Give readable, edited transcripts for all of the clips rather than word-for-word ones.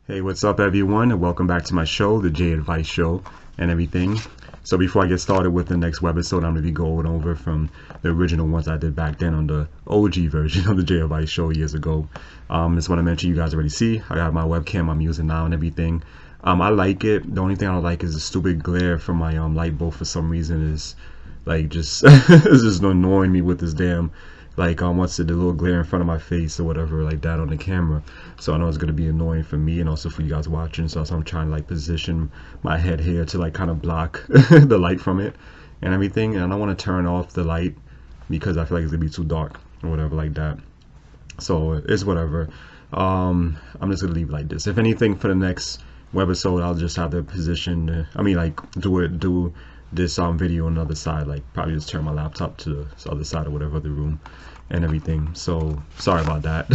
Hey, what's up, everyone, and welcome back to my show, the J Advice Show, and everything. So before I get started with the next webisode, I'm going to be going over from the original ones I did back then on the OG version of the J Advice Show years ago. Just want to mention, you guys already see, I got my webcam I'm using now and everything. I like it. The only thing I don't like is the stupid glare from my light bulb for some reason is like just it's just annoying me with this damn like what's it, the little glare in front of my face or whatever like that on the camera. So I know it's gonna be annoying for me and also for you guys watching. So I'm trying to like position my head here to like kind of block the light from it and everything. And I don't want to turn off the light because I feel like it's gonna be too dark or whatever like that. So it's whatever. I'm just gonna leave it like this. If anything, for the next webisode, I'll just have the position. Like do this video on the other side. Like probably just turn my laptop to the other side or whatever, the room and everything. So sorry about that.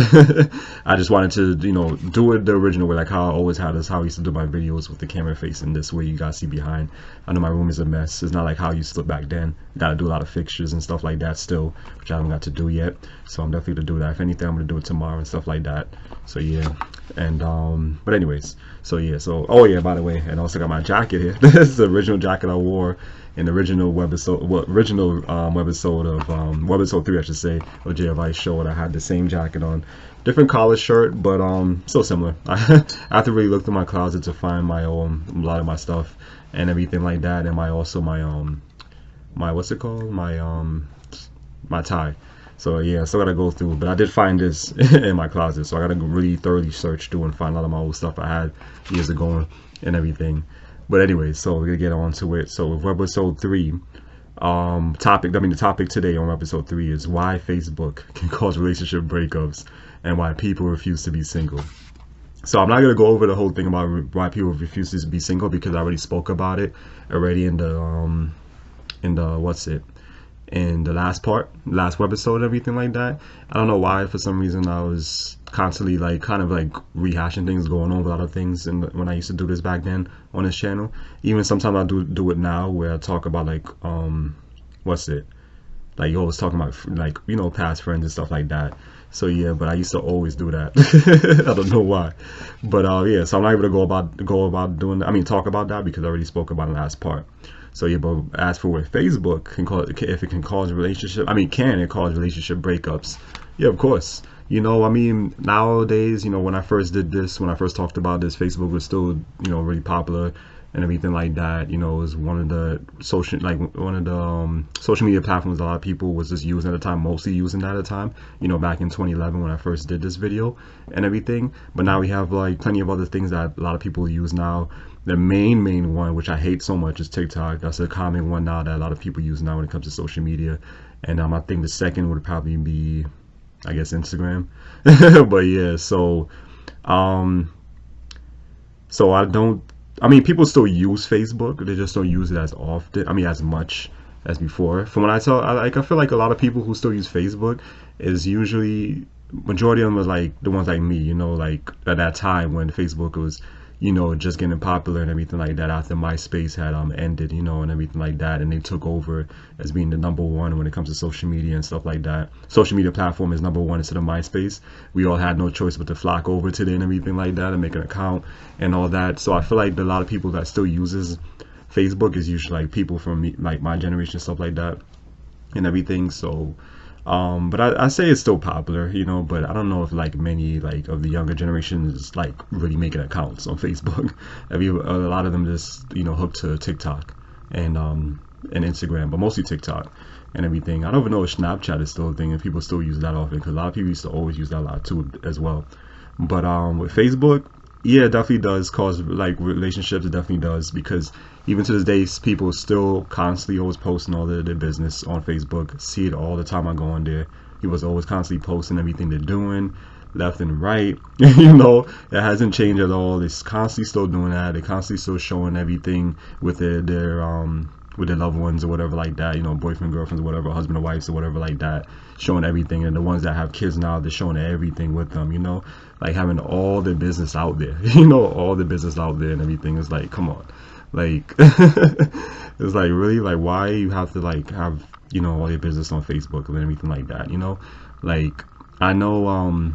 I just wanted to do it the original way, like how I always had this, how I used to do my videos with the camera facing this way. You guys see behind. I know my room is a mess. It's not like how I used to look back then. Gotta do a lot of fixtures and stuff like that still, which I haven't got to do yet. So I'm definitely to do that. If anything, I'm gonna do it tomorrow and stuff like that. So yeah. And but anyways, so yeah, so oh yeah, by the way, and also got my jacket here. This is the original jacket I wore in the original webisode, webisode of webisode 3, I should say, of J Advice Show. And I had the same jacket on, different collar shirt, but still similar. I have to really look through my closet to find my a lot of my stuff and everything like that, and my what's it called, my tie. So yeah, still gotta go through, but I did find this in my closet, so I gotta really thoroughly search through and find a lot of my old stuff I had years ago and everything. But anyway, so we're gonna get on to it. So with episode 3, the topic today on episode 3 is why Facebook can cause relationship breakups and why people refuse to be single. So I'm not gonna go over the whole thing about why people refuse to be single because I already spoke about it already in the last webisode and everything like that. I don't know why, for some reason I was constantly like kind of like rehashing things, going over a lot of things, and when I used to do this back then on this channel. Even sometimes I do it now where I talk about like like you always talking about like past friends and stuff like that. So yeah, but I used to always do that. I don't know why, but yeah, so I'm not able to go about doing talk about that because I already spoke about the last part. So yeah, but as for what Facebook can cause, if it can cause relationship, can it cause relationship breakups? Yeah, of course. Nowadays, when I first did this, when I first talked about this, Facebook was still, really popular and everything like that. It was one of the social media platforms a lot of people was just using at the time, mostly using that at the time, back in 2011 when I first did this video and everything. But now we have like plenty of other things that a lot of people use now. The main one, which I hate so much, is TikTok. That's a common one now that a lot of people use now when it comes to social media. And I think the second would probably be, I guess, Instagram. But yeah, so people still use Facebook. They just don't use it as often. As much as before. From what I feel like a lot of people who still use Facebook is usually, majority of them are like the ones like me, like at that time when Facebook was, just getting popular and everything like that after MySpace had ended, and everything like that, and they took over as being the #1 when it comes to social media and stuff like that. Social media platform is #1 instead of MySpace. We all had no choice but to flock over to it and everything like that and make an account and all that. So I feel like a lot of people that still uses Facebook is usually like people from me, like my generation, stuff like that and everything. So but I say it's still popular, but I don't know if like many like of the younger generations like really making accounts on Facebook. A lot of them just hooked to TikTok and Instagram, but mostly TikTok and everything. I don't even know if Snapchat is still a thing and people still use that often because a lot of people used to always use that a lot too as well. But with Facebook, yeah, it definitely does cause like relationships. It definitely does, because even to this day, people still constantly always posting all their business on Facebook. See it all the time. I go on there. People's always constantly posting everything they're doing, left and right. It hasn't changed at all. They're constantly still doing that. They're constantly still showing everything with their loved ones or whatever like that. Boyfriend, girlfriends, or whatever, husband or wives or whatever like that, showing everything. And the ones that have kids now, they're showing everything with them. Like having all the business out there. All the business out there and everything. Is like, come on. Like it's like, really, like why you have to like have all your business on Facebook and everything like that. Like I know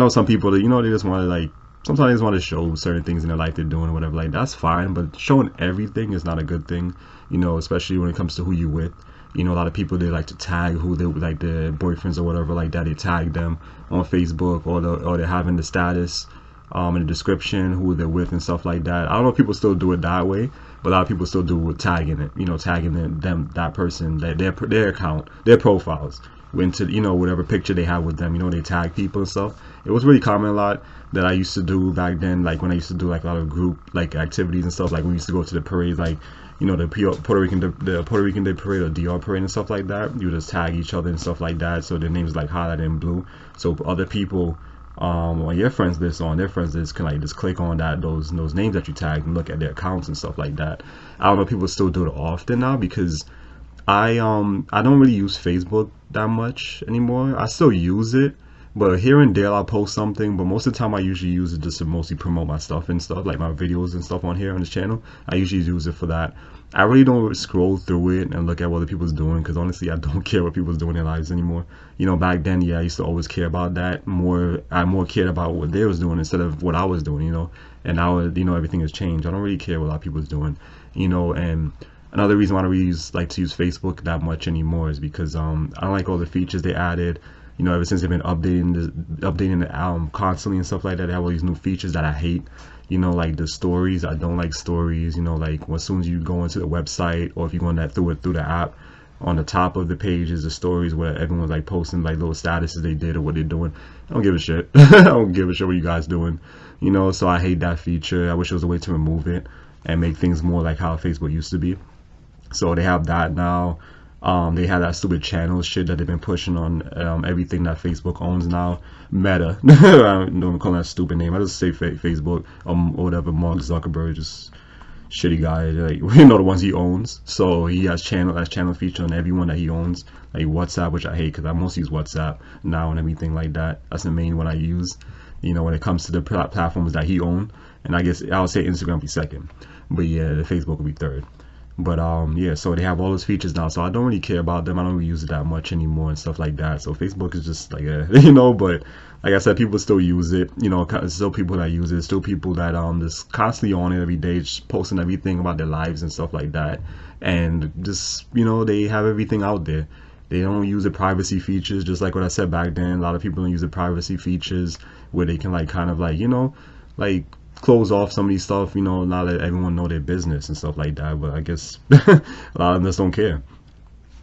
some people that they just want to like sometimes they just want to show certain things in their life they're doing or whatever. Like, that's fine, but showing everything is not a good thing, you know, especially when it comes to who you with. You know, a lot of people, they like to tag who they like, their boyfriends or whatever like that. They tag them on Facebook, or they're having the status in the description who they're with and stuff like that. I don't know if people still do it that way, but a lot of people still do with tagging it. You know, tagging that person, their account, their profiles into, you know, whatever picture they have with them. You know, they tag people and stuff. It was really common a lot that I used to do back then, like when I used to do like a lot of group like activities and stuff. Like when we used to go to the parade, like, you know, the Puerto Rican Day parade or DR parade and stuff like that. You just tag each other and stuff like that, so their names like highlighted in blue, so other people on your friends list, on their friends list, can like just click on those names that you tagged and look at their accounts and stuff like that. I don't know if people still do it often now, because I don't really use Facebook that much anymore. I still use it, but here and there I'll post something, but most of the time I usually use it just to mostly promote my stuff and stuff, like my videos and stuff on here on this channel. I usually use it for that. I really don't scroll through it and look at what other people's doing, because honestly I don't care what people's doing in their lives anymore. You know, back then, yeah, I used to always care about that more. I more cared about what they was doing instead of what I was doing, you know. And now, you know, everything has changed. I don't really care what a lot of people's doing, you know. And another reason why I don't really like to use Facebook that much anymore is because I don't like all the features they added. You know, ever since they've been updating the constantly and stuff like that, they have all these new features that I hate. You know, like the stories. I don't like stories. You know, like as soon as you go into the website, or if you go on that through the app, on the top of the page is the stories where everyone's like posting like little statuses they did or what they're doing. I don't give a shit. I don't give a shit what you guys doing. You know, so I hate that feature. I wish there was a way to remove it and make things more like how Facebook used to be. So they have that now. They have that stupid channel shit that they've been pushing on everything that Facebook owns now. Meta. I don't call that stupid name. I just say Facebook or whatever. Mark Zuckerberg, just shitty guy. Like, you know, the ones he owns. So he has channel feature on everyone that he owns. Like WhatsApp, which I hate because I mostly use WhatsApp now and everything like that. That's the main one I use. You know, when it comes to the platforms that he owns. And I guess I would say Instagram would be second, but yeah, the Facebook would be third. But yeah, so they have all those features now, so I don't really care about them. I don't really use it that much anymore and stuff like that. So Facebook is just like you know, but like I said, people still use it. You know, still people that use it, still people that just constantly on it every day, just posting everything about their lives and stuff like that. And just, you know, they have everything out there. They don't use the privacy features, just like what I said back then. A lot of people don't use the privacy features where they can like kind of like, you know, like close off some of these stuff, you know, not let everyone know their business and stuff like that. But I guess a lot of them just don't care.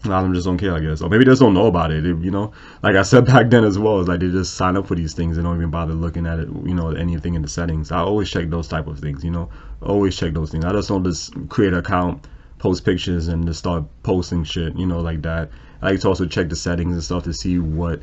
A lot of them just don't care, I guess. Or maybe they just don't know about it, you know. Like I said back then as well, it's like they just sign up for these things and don't even bother looking at it, you know, anything in the settings. I always check those type of things, you know. Always check those things. I just don't just create an account, post pictures, and just start posting shit, you know, like that. I like to also check the settings and stuff to see what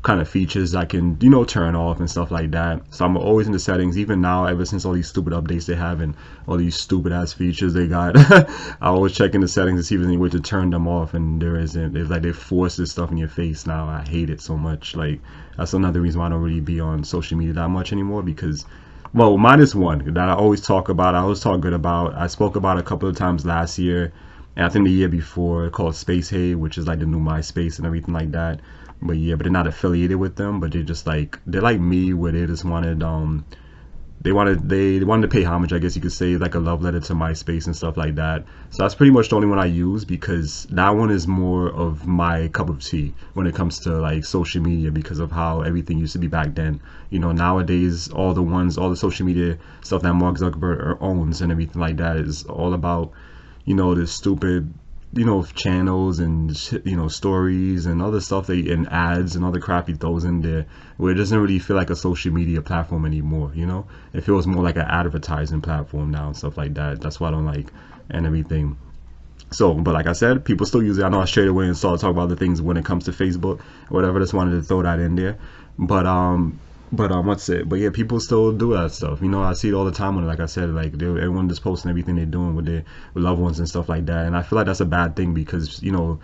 kind of features I can, you know, turn off and stuff like that. So I'm always in the settings, even now, ever since all these stupid updates they have and all these stupid ass features they got. I always check in the settings to see if there's any way to turn them off, and there isn't. It's like they force this stuff in your face now. I hate it so much. Like, that's another reason why I don't really be on social media that much anymore, because, well, minus one that I always talk about, I always talk good about. I spoke about a couple of times last year, and I think the year before, called Space Hay, which is like the new MySpace and everything like that. But yeah, but they're not affiliated with them, but they're just like, they're like me, where they just wanted they wanted to pay homage, I guess you could say, like a love letter to MySpace and stuff like that. So that's pretty much the only one I use, because that one is more of my cup of tea when it comes to like social media, because of how everything used to be back then. You know, nowadays all the social media stuff that Mark Zuckerberg owns and everything like that is all about, you know, this stupid, you know, channels and, you know, stories and other stuff, and ads and other crap he throws in there, where it doesn't really feel like a social media platform anymore. You know, it feels more like an advertising platform now and stuff like that. That's what I don't like and everything. So, but like I said, people still use it. I know I straight away and started talking about the things when it comes to Facebook or whatever. Just wanted to throw that in there. But what's it? But yeah, people still do that stuff. You know, I see it all the time. When, like I said, like everyone just posting everything they're doing with their loved ones and stuff like that. And I feel like that's a bad thing, because, you know,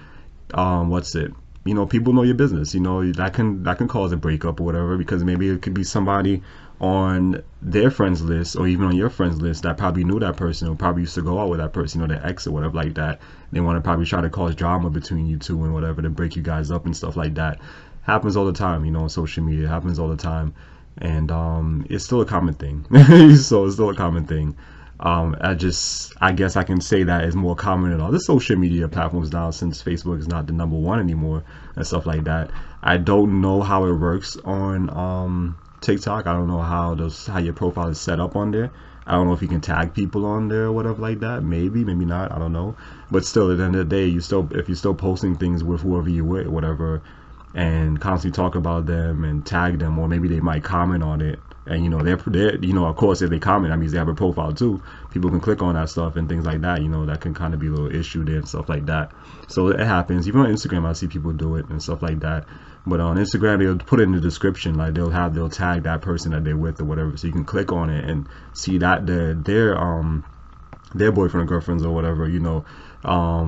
what's it? You know, people know your business. You know, that can cause a breakup or whatever, because maybe it could be somebody on their friends list or even on your friends list that probably knew that person, or probably used to go out with that person, or their ex or whatever like that. They want to probably try to cause drama between you two and whatever, to break you guys up and stuff like that. Happens all the time, you know, on social media. It happens all the time. and it's still a common thing. So it's still a common thing. I guess I can say that is more common in all the social media platforms now, since Facebook is not the #1 anymore and stuff like that. I don't know how it works on TikTok. I don't know how your profile is set up on there. I don't know if you can tag people on there or whatever like that. Maybe not. I don't know. But still, at the end of the day, if you're still posting things with whoever you with, whatever, and constantly talk about them and tag them, or maybe they might comment on it. And they're of course, if they comment, that means they have a profile too. People can click on that stuff and things like that. That can kind of be a little issue there and stuff like that. So it happens. Even on Instagram, I see people do it and stuff like that. But on Instagram, they'll put it in the description, like they'll tag that person that they're with or whatever, so you can click on it and see that their boyfriend or girlfriends or whatever,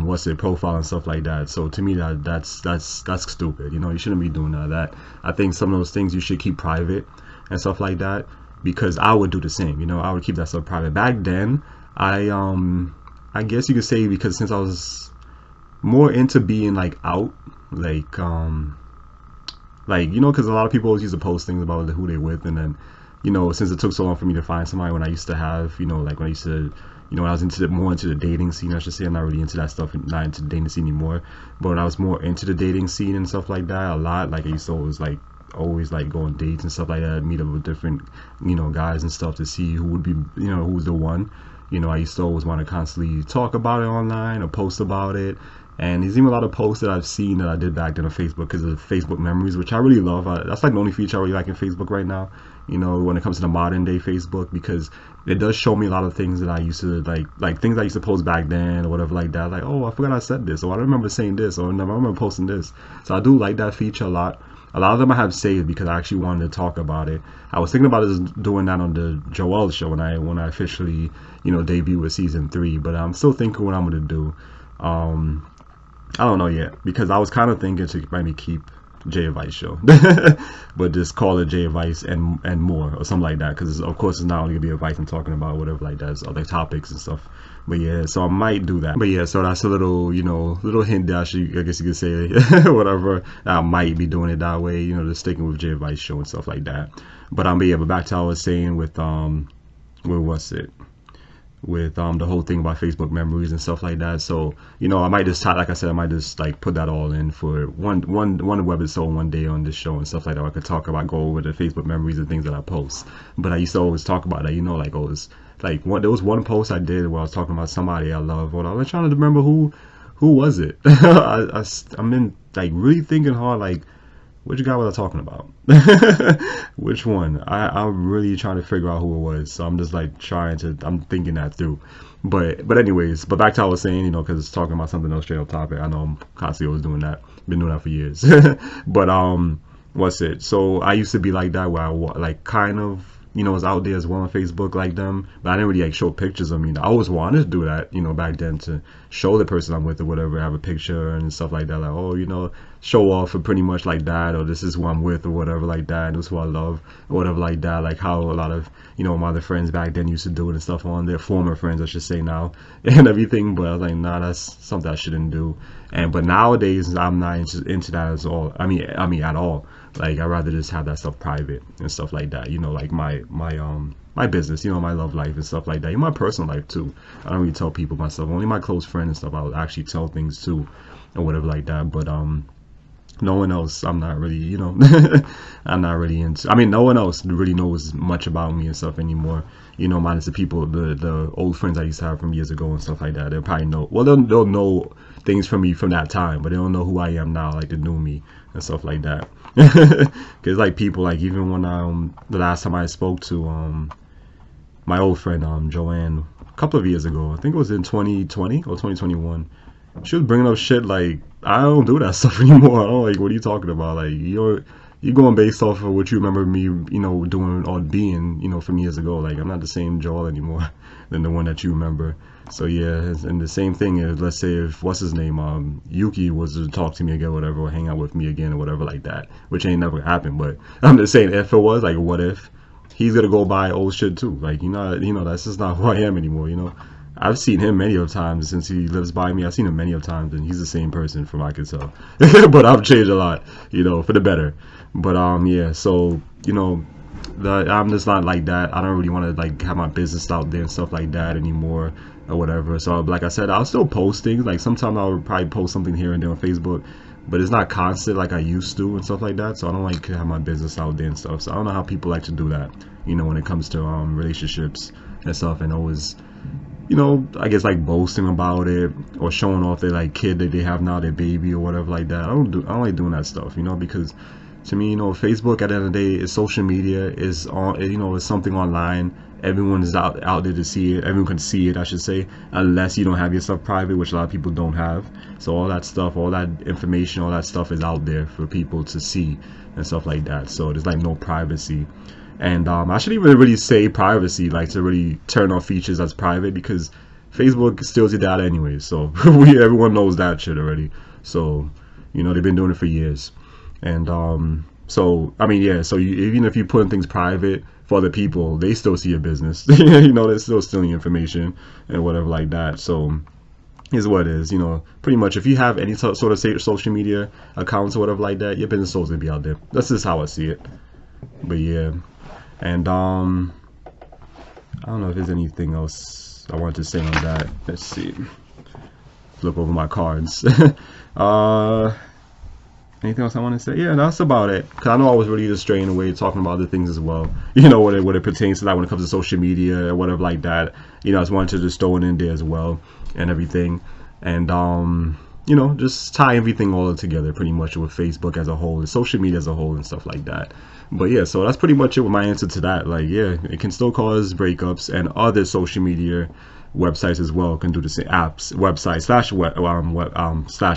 what's their profile and stuff like that. So to me, that's stupid. You shouldn't be doing that. I think some of those things you should keep private and stuff like that, because I would do the same. I would keep that stuff private. Back then, I guess you could say, because since I was more into being like out, because a lot of people always used to post things about who they with, and then since it took so long for me to find somebody, when I used to have like when I used to when I was more into the dating scene, I should say. I'm not really into that stuff, not into the dating scene anymore, but when I was more into the dating scene and stuff like that a lot, like I used to always go on dates and stuff like that, meet up with different guys and stuff to see who would be who's the one. I used to always want to constantly talk about it online or post about it. And there's even a lot of posts that I've seen that I did back then on Facebook because of Facebook memories, which I really love. That's like the only feature I really like in Facebook right now, when it comes to the modern day Facebook, because it does show me a lot of things that I used to like things I used to post back then or whatever like that. Like, oh, I forgot I said this, or I don't remember saying this, or I remember posting this. So I do like that feature a lot. A lot of them I have saved because I actually wanted to talk about it. I was thinking about doing that on the Joel show when I officially debut with season 3, but I'm still thinking what I'm gonna do. I don't know yet, because I was kind of thinking to maybe keep Jay Advice Show, but just call it Jay Advice and more or something like that, because of course it's not only gonna be advice I'm talking about, whatever like that, it's other topics and stuff. But yeah, so I might do that. But yeah, so that's a little little hint that I guess you could say whatever, I might be doing it that way, just sticking with Jay Advice Show and stuff like that. But but back to what I was saying with where was it? With the whole thing about Facebook memories and stuff like that. So I might just like I said, I might just put that all in for one webisode one day on this show and stuff like that. I could go over the Facebook memories and things that I post. But I used to always talk about that, there was one post I did where I was talking about somebody I love, but I was trying to remember who was it. I'm in really thinking hard, which guy was I talking about? Which one? I'm really trying to figure out who it was. So I'm just I'm thinking that through. But anyways, back to what I was saying, because it's talking about something else straight up topic. I know I'm constantly always doing that. Been doing that for years. But what's it? So I used to be like that, where I kind of was out there as well on Facebook like them, but I didn't really show pictures of me. I always wanted to do that, back then, to show the person I'm with or whatever, have a picture and stuff like that, show off or pretty much like that, or this is who I'm with or whatever like that, this is who I love or whatever like that, like how a lot of my other friends back then used to do it and stuff on their former friends, I should say now, and everything. But I was like, nah, that's something I shouldn't do. But nowadays I'm not into that at all. I mean at all. I'd rather just have that stuff private and stuff like that, like my business, my love life and stuff like that, my personal life too. I don't really tell people myself, only my close friends and stuff I would actually tell things to or whatever like that. But no one else, I'm not really, I'm not really into, no one else really knows much about me and stuff anymore, minus the people, the old friends I used to have from years ago and stuff like that. They'll probably know, well, they'll know things from me from that time, but they don't know who I am now, the new me and stuff like that. Because people, even when the last time I spoke to my old friend Joanne a couple of years ago, I think it was in 2020 or 2021, she was bringing up shit I don't do that stuff anymore. I don't, what are you talking about? You're going based off of what you remember me doing or being from years ago. I'm not the same Joel anymore than the one that you remember. So yeah, and the same thing is, let's say if what's his name, Yuki was to talk to me again, whatever, or hang out with me again or whatever like that, which ain't never happened. But I'm just saying, if it was, what if he's gonna go buy old shit too? That's just not who I am anymore. I've seen him many of times since he lives by me. I've seen him many of times, and he's the same person from what I can tell. But I've changed a lot, for the better. But yeah, so I'm just not like that. I don't really want to like have my business out there and stuff like that anymore or whatever. So like I said, I'll still post things. Like sometimes I'll probably post something here and there on Facebook, but it's not constant like I used to and stuff like that. So I don't like to have my business out there and stuff. So I don't know how people like to do that, you know, when it comes to relationships and stuff, and always, you know, I guess like boasting about it or showing off their like kid that they have now, their baby or whatever like that. I don't like doing that stuff, you know, because to me, you know, Facebook at the end of the day is social media, is on, you know, it's something online. Everyone is out there to see it. Everyone can see it, I should say, unless you don't have your stuff private, which a lot of people don't have. So all that stuff, all that information, all that stuff is out there for people to see and stuff like that. So there's like no privacy. And I shouldn't even really say privacy, like to really turn off features that's private, because Facebook steals your data anyway. So everyone knows that shit already. So, you know, they've been doing it for years. And so I mean, yeah, so even if you put things private for other people, they still see your business. You know, they're still stealing information and whatever like that. So is what it is, you know, pretty much if you have any sort of social media accounts or whatever like that, your business is gonna be out there. That's just how I see it. But yeah, and I don't know if there's anything else I wanted to say on that. Let's see, flip over my cards. Anything else I want to say? Yeah, that's about it. Because I know I was really just straying away talking about other things as well. You know, what it pertains to that when it comes to social media or whatever like that. You know, I just wanted to just throw it in there as well and everything. And, you know, just tie everything all together pretty much with Facebook as a whole and social media as a whole and stuff like that. But yeah, so that's pretty much it with my answer to that. Like, yeah, it can still cause breakups, and other social media websites as well can do the same. Website slash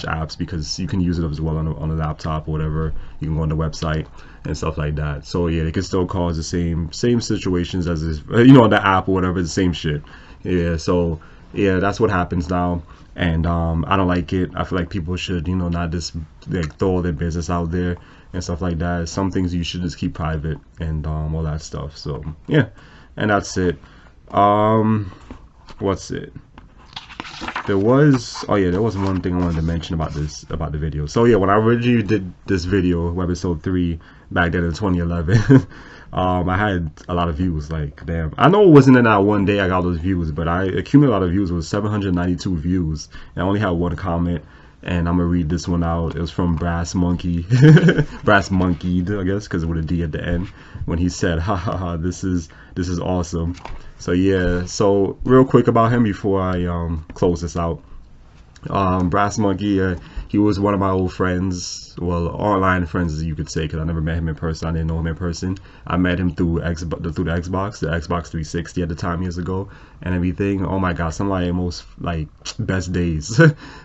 apps, because you can use it as well on a laptop or whatever. You can go on the website and stuff like that. So yeah, they can still cause the same situations as this, you know, on the app or whatever. The same shit. Yeah. So yeah, that's what happens now, and I don't like it. I feel like people should, you know, not just like throw all their business out there and stuff like that. Some things you should just keep private and all that stuff. So yeah, and that's it. What's it? There was one thing I wanted to mention about the video. So yeah, when I originally did this video, Webisode 3, back then in 2011, I had a lot of views. Like, damn, I know it wasn't in that one day I got those views, but I accumulated a lot of views. It was 792 views, and I only had one comment. And I'm gonna read this one out. It was from Brass Monkey, Brass Monkeyed, I guess, because with a D at the end. When he said, "Ha ha ha, this is awesome." So yeah, so real quick about him before I close this out. Brass Monkey, he was one of my old friends, well, online friends as you could say, because I never met him in person. I didn't know him in person. I met him through the Xbox 360 at the time, years ago, and everything. Oh my god, some of my most like best days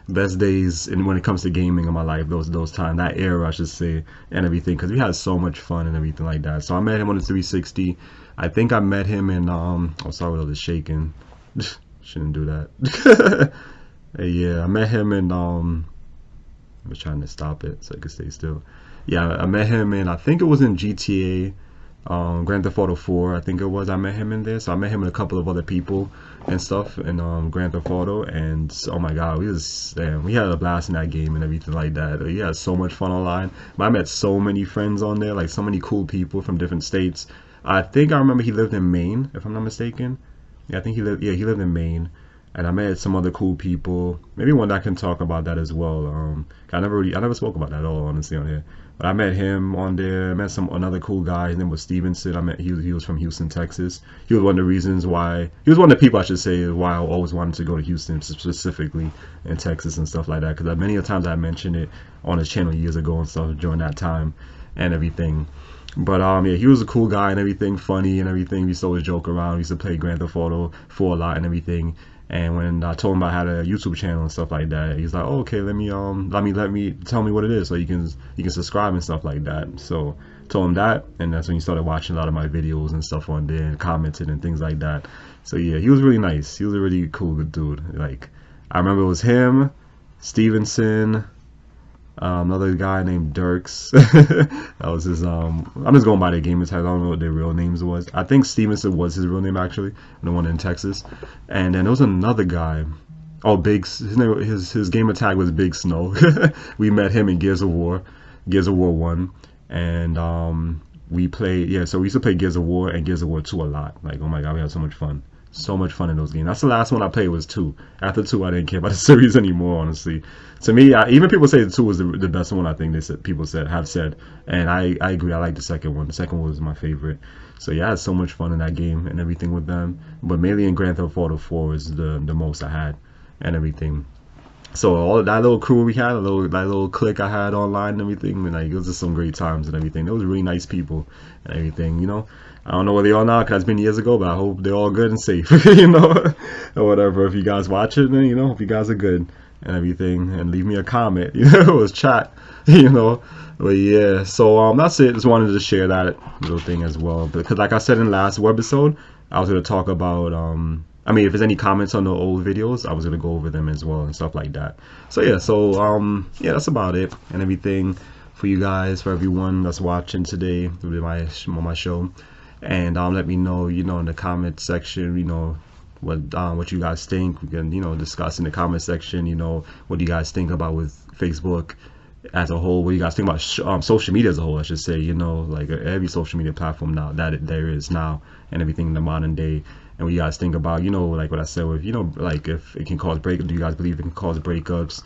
best days, and when it comes to gaming in my life, those times, that era I should say, and everything, because we had so much fun and everything like that. So I met him on the 360. I think I met him in I'm sorry with all the shaking. Shouldn't do that. Yeah, I met him in I was trying to stop it so I could stay still. Yeah, I met him in, I think it was in GTA, Grand Theft Auto 4, I think it was. I met him in there. So I met him and a couple of other people and stuff in Grand Theft Auto, and oh my god, we had a blast in that game and everything like that. We had so much fun online. But I met so many friends on there, like so many cool people from different states. I think I remember he lived in Maine, if I'm not mistaken. Yeah, I think he lived in Maine. And I met some other cool people. Maybe one that can talk about that as well. I never spoke about that at all, honestly, on here. But I met him on there. I met another cool guy. His name was Stevenson. He was from Houston, Texas. He was one of the reasons why. He was one of the people, I should say, why I always wanted to go to Houston, specifically in Texas and stuff like that. Because many of the times I mentioned it on his channel years ago and stuff during that time and everything. But yeah, he was a cool guy and everything, funny and everything. We used to always joke around. We used to play Grand Theft Auto 4 a lot and everything. And when I told him I had a YouTube channel and stuff like that, he's like, oh, okay, let me tell me what it is so you can subscribe and stuff like that. So told him that, and that's when he started watching a lot of my videos and stuff on there and commented and things like that. So yeah, he was really nice. He was a really cool good dude. Like, I remember it was him, Stevenson, another guy named Dirks. That was his I'm just going by their gamer tags. I don't know what their real names was. I think Stevenson was his real name, actually, the one in Texas. And then there was another guy, his gamer tag was Big Snow. We met him in Gears of War 1, and we played, yeah, so we used to play Gears of War and Gears of War 2 a lot. Like, oh my god, we had so much fun. So much fun in those games. That's the last one I played was 2. After 2, I didn't care about the series anymore, honestly. To me, even people say the 2 was the best one, I think they said, people said, have said. And I agree, I like the second one. The second one was my favorite. So yeah, I had so much fun in that game and everything with them. But mainly in Grand Theft Auto 4 was the most I had and everything. So all of that little crew we had, that little clique I had online and everything, and like it was just some great times and everything. It was really nice people and everything, you know. I don't know where they are now because it's been years ago, but I hope they're all good and safe, you know, or whatever. If you guys watch it, then you know, if you guys are good and everything, and leave me a comment, you know, it was chat, you know. But yeah, so that's it. Just wanted to share that little thing as well, because like I said in the last webisode, I was gonna talk about I mean, if there's any comments on the old videos, I was gonna go over them as well and stuff like that. So yeah, yeah, that's about it and everything for you guys, for everyone that's watching today with my show. And let me know, you know, in the comment section, you know, what you guys think. We can, you know, discuss in the comment section, you know, what do you guys think about with Facebook as a whole, what do you guys think about social media as a whole, I should say, you know, like every social media platform now that there is now and everything in the modern day. And what you guys think about, you know, like what I said with, you know, like if it can cause breakups, do you guys believe it can cause breakups?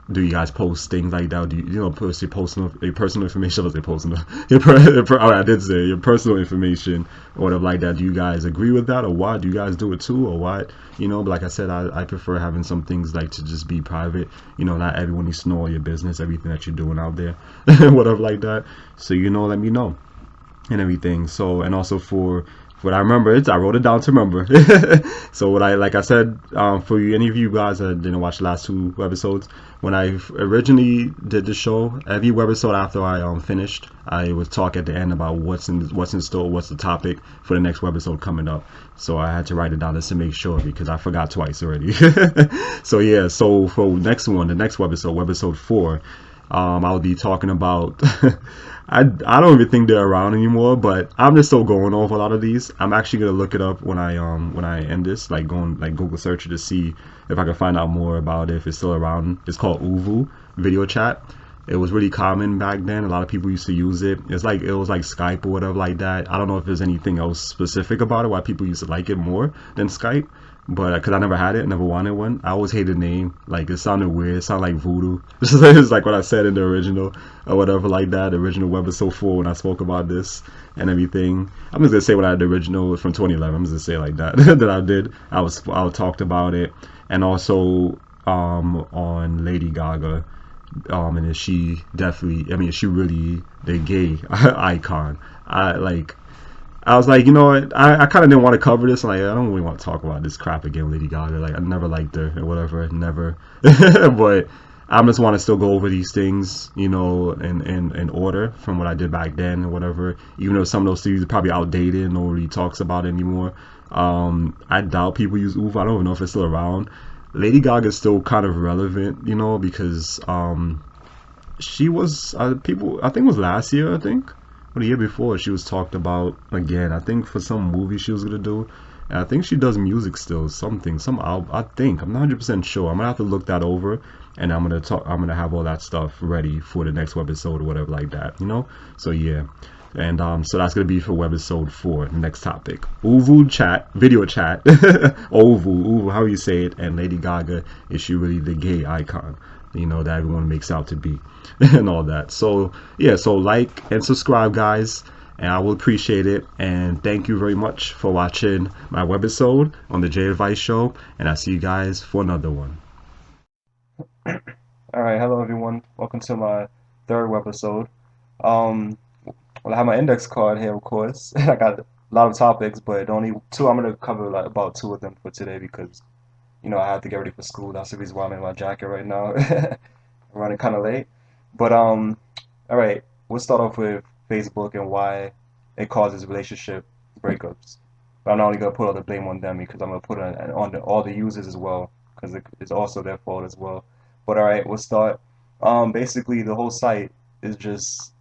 Do you guys post things like that? Do you, you know, post your personal information? I was personal. I did say your personal information or whatever like that. Do you guys agree with that, or what? Do you guys do it too, or what? You know, but like I said, I prefer having some things like to just be private. You know, not everyone needs to know all your business, everything that you're doing out there, whatever like that. So you know, let me know and everything. So, and also for what I remember, I wrote it down to remember. So what like I said, for any of you guys that didn't watch the last 2 episodes, when I originally did the show, every webisode after I finished, I would talk at the end about what's in store, what's the topic for the next webisode coming up. So I had to write it down just to make sure, because I forgot twice already. So yeah, so for the next webisode, webisode 4, I'll be talking about I don't even think they're around anymore, but I'm just still going over a lot of these. I'm actually gonna look it up when I end this, like going like Google search it to see if I can find out more about it, if it's still around. It's called Uvu video chat. It was really common back then. A lot of people used to use it. It was like Skype or whatever like that. I don't know if there's anything else specific about it, why people used to like it more than Skype. But because I never had it, never wanted one. I always hated the name. Like it sounded weird. It sounded like voodoo. It's like what I said in the original or whatever like that. The original webisode 4 when I spoke about this and everything. I'm just gonna say what I had the original from 2011. I'm just gonna say it like that that I did. I talked about it, and also on Lady Gaga. And is she definitely? I mean, is she really the gay icon? I was like, you know what? I kind of didn't want to cover this. Like, I don't really want to talk about this crap again, Lady Gaga. Like, I never liked her or whatever, never. But I just want to still go over these things, you know, in order from what I did back then or whatever. Even though some of those things are probably outdated and nobody talks about it anymore. I doubt people use Uva. I don't even know if it's still around. Lady Gaga is still kind of relevant, you know, because she was people. I think it was last year. I think. The year before she was talked about again, I think for some movie she was gonna do, and I think she does music still, some album, I think. I'm not 100% sure. I'm gonna have to look that over, and I'm gonna have all that stuff ready for the next webisode or whatever like that, you know. So yeah, and so that's gonna be for webisode 4, next topic. Uvu chat, video chat. Uvu, how you say it. And Lady Gaga, is she really the gay icon, you know, that everyone makes out to be? And all that. So yeah, so like and subscribe, guys, and I will appreciate it. And thank you very much for watching my webisode on the J Advice Show, and I'll see you guys for another one. Alright, hello everyone, welcome to my 3rd webisode. Well, I have my index card here, of course. I got a lot of topics, but only 2. I'm gonna cover like about 2 of them for today, because you know I have to get ready for school. That's the reason why I'm in my jacket right now. I'm running kind of late. But all right, we'll start off with Facebook and why it causes relationship breakups. But I'm not only gonna put all the blame on them, because I'm gonna put it on all the users as well, because it's also their fault as well. But all right, we'll start. Basically the whole site is just,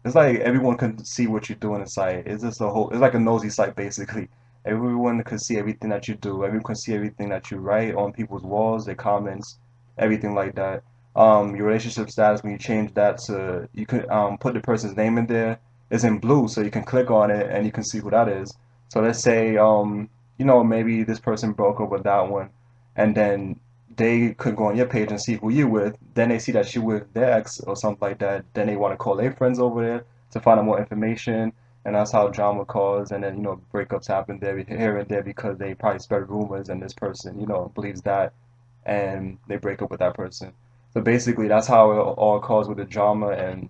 it's like everyone can see what you do on the site. It's just it's like a nosy site basically. Everyone can see everything that you do. Everyone can see everything that you write on people's walls, their comments, everything like that. your relationship status, when you change that to, you could put the person's name in there, is in blue, so you can click on it and you can see who that is. So let's say maybe this person broke up with that one, and then they could go on your page and see who you with. Then they see that you with their ex or something like that. Then they want to call their friends over there to find out more information, and that's how drama caused. And then breakups happen there here and there because they probably spread rumors, and this person believes that, and they break up with that person. So basically, that's how it all caused with the drama and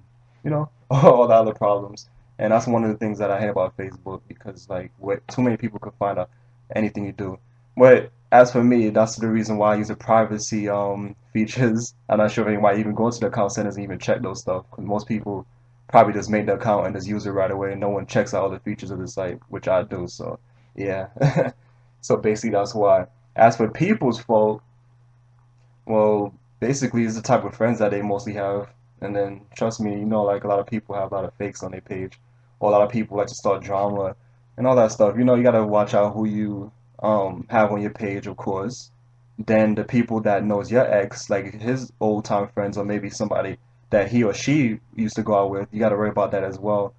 all the other problems. And that's one of the things that I hate about Facebook, because like too many people could find out anything you do. But as for me, that's the reason why I use the privacy features. I'm not sure if anybody even goes to the account centers and even check those stuff, because most people probably just make the account and just use it right away, and no one checks out all the features of the site, which I do. So yeah. So basically, that's why. As for people's fault, well, basically, it's the type of friends that they mostly have. And then, trust me, like a lot of people have a lot of fakes on their page, or a lot of people like to start drama and all that stuff. You gotta watch out who you have on your page, of course. Then the people that knows your ex, like his old time friends, or maybe somebody that he or she used to go out with, you gotta worry about that as well,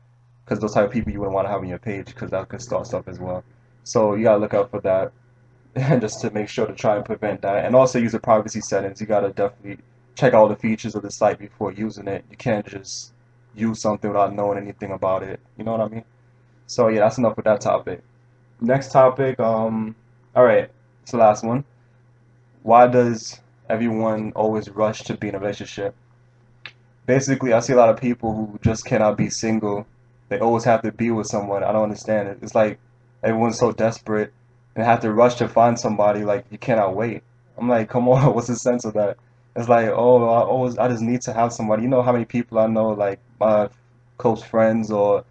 because those type of people you wouldn't want to have on your page, because that could start stuff as well. So you gotta look out for that. Just to make sure to try and prevent that. And also use the privacy settings. You gotta definitely check all the features of the site before using it. You can't just use something without knowing anything about it. You know what I mean? So yeah, that's enough with that topic. Next topic, all right, it's the last one. Why does everyone always rush to be in a relationship? Basically, I see a lot of people who just cannot be single. They always have to be with someone. I don't understand it. It's like everyone's so desperate and have to rush to find somebody. Like you cannot wait. I'm like, come on, what's the sense of that? It's like, oh, I just need to have somebody. You know how many people I know, like my close friends or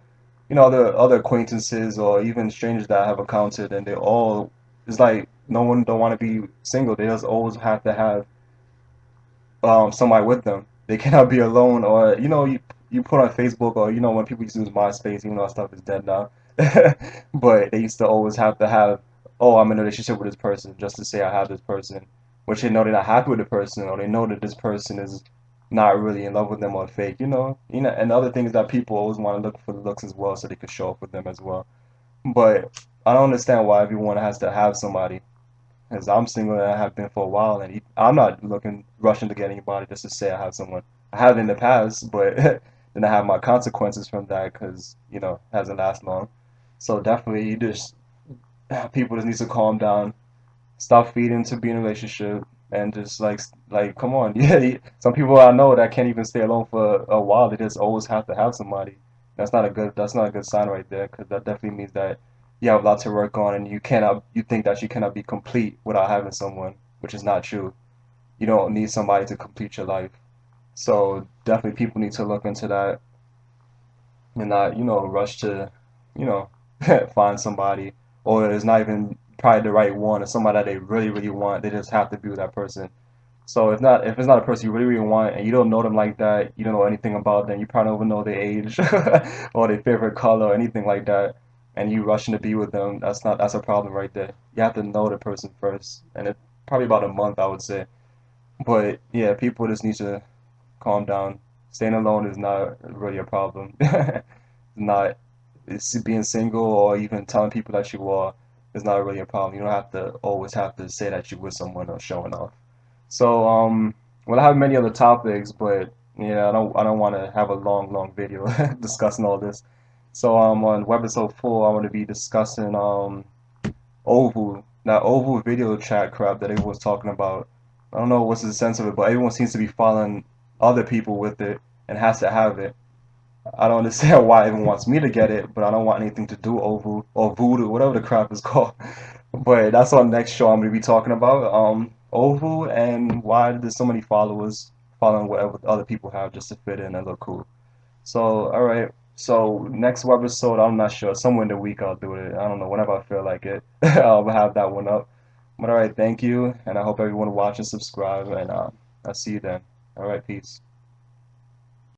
other acquaintances or even strangers that I have encountered, and they all, it's like no one don't want to be single. They just always have to have somebody with them. They cannot be alone, or you put on Facebook, or when people used to use MySpace, even though that stuff is dead now. But they used to always have to have, oh, I'm in a relationship with this person, just to say I have this person, which they know they're not happy with the person, or they know that this person is not really in love with them or fake, and the other thing is that people always want to look for the looks as well, so they could show up with them as well. But I don't understand why everyone has to have somebody, because I'm single and I have been for a while, and I'm not rushing to get anybody just to say I have someone. I have in the past, but then I have my consequences from that, because it hasn't lasted long. So definitely, people just need to calm down, stop feeding to be in a relationship, and just like come on. Yeah, some people I know that can't even stay alone for a while. They just always have to have somebody. That's not a good sign right there, because that definitely means that you have a lot to work on, and you think that you cannot be complete without having someone, which is not true. You don't need somebody to complete your life. So definitely people need to look into that, and not rush to you know find somebody, or it's not even probably the right one, or somebody that they really really want. They just have to be with that person. So if it's not a person you really really want, and you don't know them like that, you don't know anything about them, you probably don't even know their age or their favorite color or anything like that, and you rushing to be with them, that's a problem right there. You have to know the person first, and it's probably about a month, I would say. But yeah, people just need to calm down. Staying alone is not really a problem. Not it's being single, or even telling people that you are, is not really a problem. You don't have to always have to say that you're with someone or showing off. So well, I have many other topics, but yeah, I don't want to have a long video discussing all this. So on Webisode 4, I want to be discussing Oval, that Oval video chat crap that everyone's talking about. I don't know what's the sense of it, but everyone seems to be following other people with it and has to have it. I don't understand why everyone wants me to get it, but I don't want anything to do Oval or Voodoo, whatever the crap is called. But that's on next show I'm gonna be talking about. Oval, and why there's so many followers following whatever other people have just to fit in and look cool. So, all right. So next webisode, I'm not sure. Somewhere in the week I'll do it. I don't know. Whenever I feel like it, I'll have that one up. But all right, thank you, and I hope everyone watch and subscribe, and I'll see you then. All right, peace.